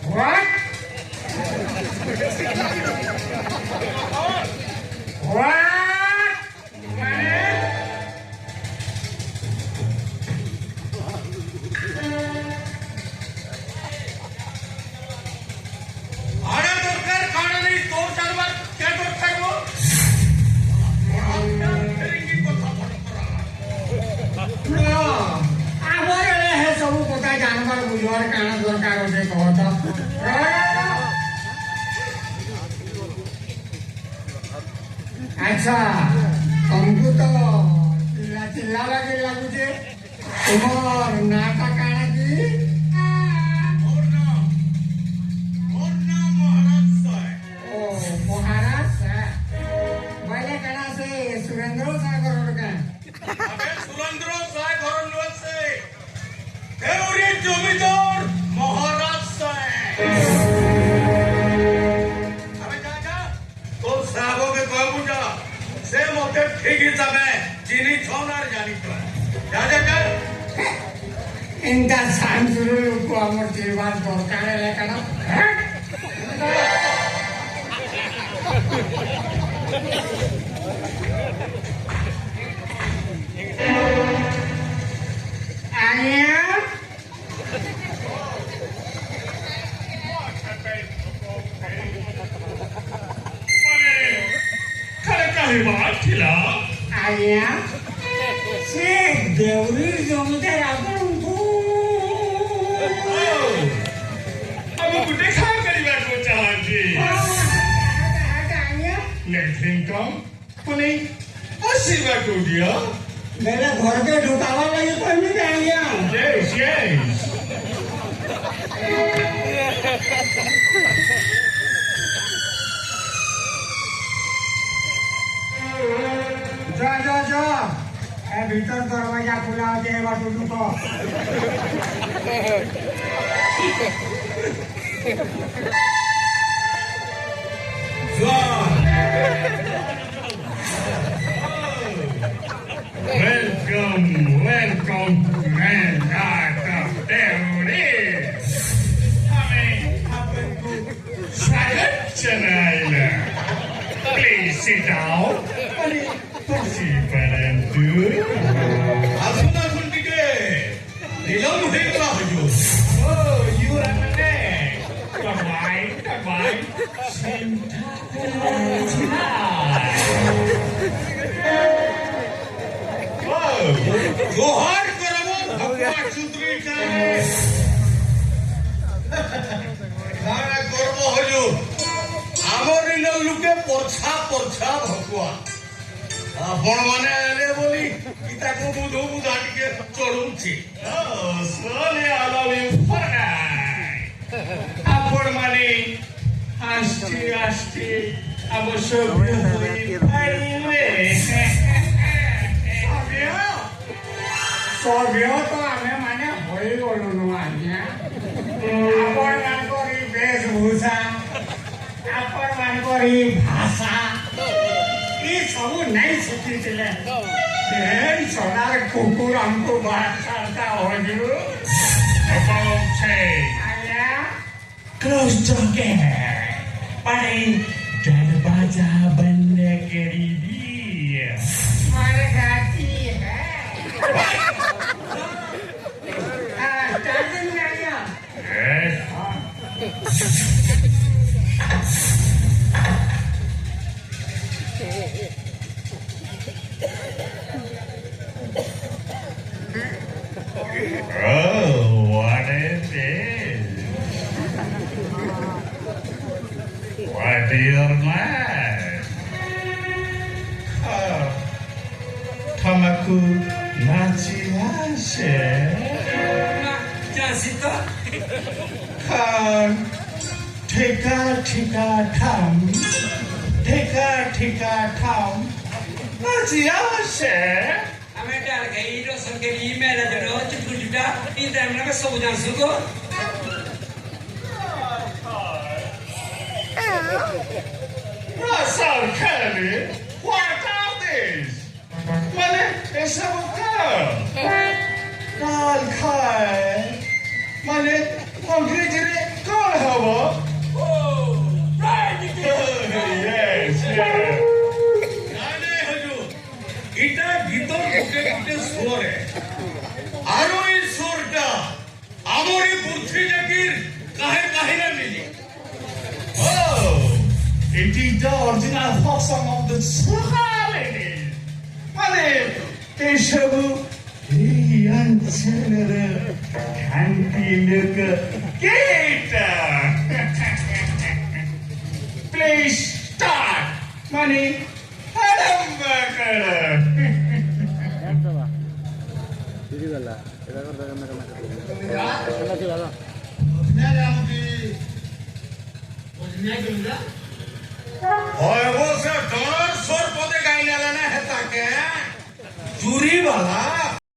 What? What? মানে আরে দরকার কারণ নেই তোর চালবার কে তোর থাকবো ফেরিঙ্গি কথা বড় করা আবার হে সব কথা জানবার বুঝবার কারণ দরকার আছে কথা अच्छा हमको तो चिल्ला चिल्ला लगे लगुचे तुम्हार नाटा काना की और नाम महाराज साहब ओ महाराज साहब वाले काना से सुरेंद्र साहब करोड़ का अबे सुरेंद्र साहब करोड़ लोग से देवरी जमींदार महाराज साहब से मते ठीक हिसाबे जिनी छोनार जानी तो दादा कर इनका सांसुरु को अमर जीवन दरकार है लेकिन आया बात खिला आया से देवरी जमींदार आपण अब गुटे खा करीबा को चाहती आया लेकिन कम कोनी आशीर्वाद को दिया मेरे घर के ढुकावा लगे कोई नहीं आया यस यस जा ए भीतर दरवाजा खुला होते है बात टुटू को वेलकम वेलकम मैन आता देवरी हमें अपन को स्वागत चलाइला please sit down Pasti penentu. Asuna kuntige. Dilam hekla haju. Oh, you are the next. Kamai. Oh, Johar karamo bhagwan sudri ka. Nara karamo haju. Amor ino luke porcha bhagwan. आपण माने आले बोली इता को बुधो बुधा टिके चढुछि सोले आलावे फराय आपण माने आस्ते अवश्य होई पाइले सभ्य तो आमे माने होई गलो न आज्ञा आपण मान करी वेशभूषा आपण मान करी भाषा ये सब नहीं सीखी चले देर सोनार कुकुर हमको बात करता हो जो about say आया close to get पढ़े दरवाजा बंद करी दी मारे गाती है टाइम नहीं आया Oh, what is this? What is your name? Tamaku Nachiwase. Jasita. Tika tham. Nachiwase. हमें डाल गई रो संगे ईमेल है जो चिपकुटा इन टाइम में सब जान सुको Russell Kelly, what are these? मैंने ऐसा बता काल खाए मैंने अंग्रेजी में कौन है করি বুদ্ধি জাতির কাহে কাহিনা মিলি ও এটি the original folk song of the সুহালেনি মানে এই সব এই অঞ্চলের ক্যান্টিনের কেটা প্লিজ স্টার্ট মানে আরম্ভ কর তিরিবেলা এটা করতে কান্না কান্না করতে ভালো হয় বলছে ডলার সর পদে গাইনালে না হেতাকে চুরি বালা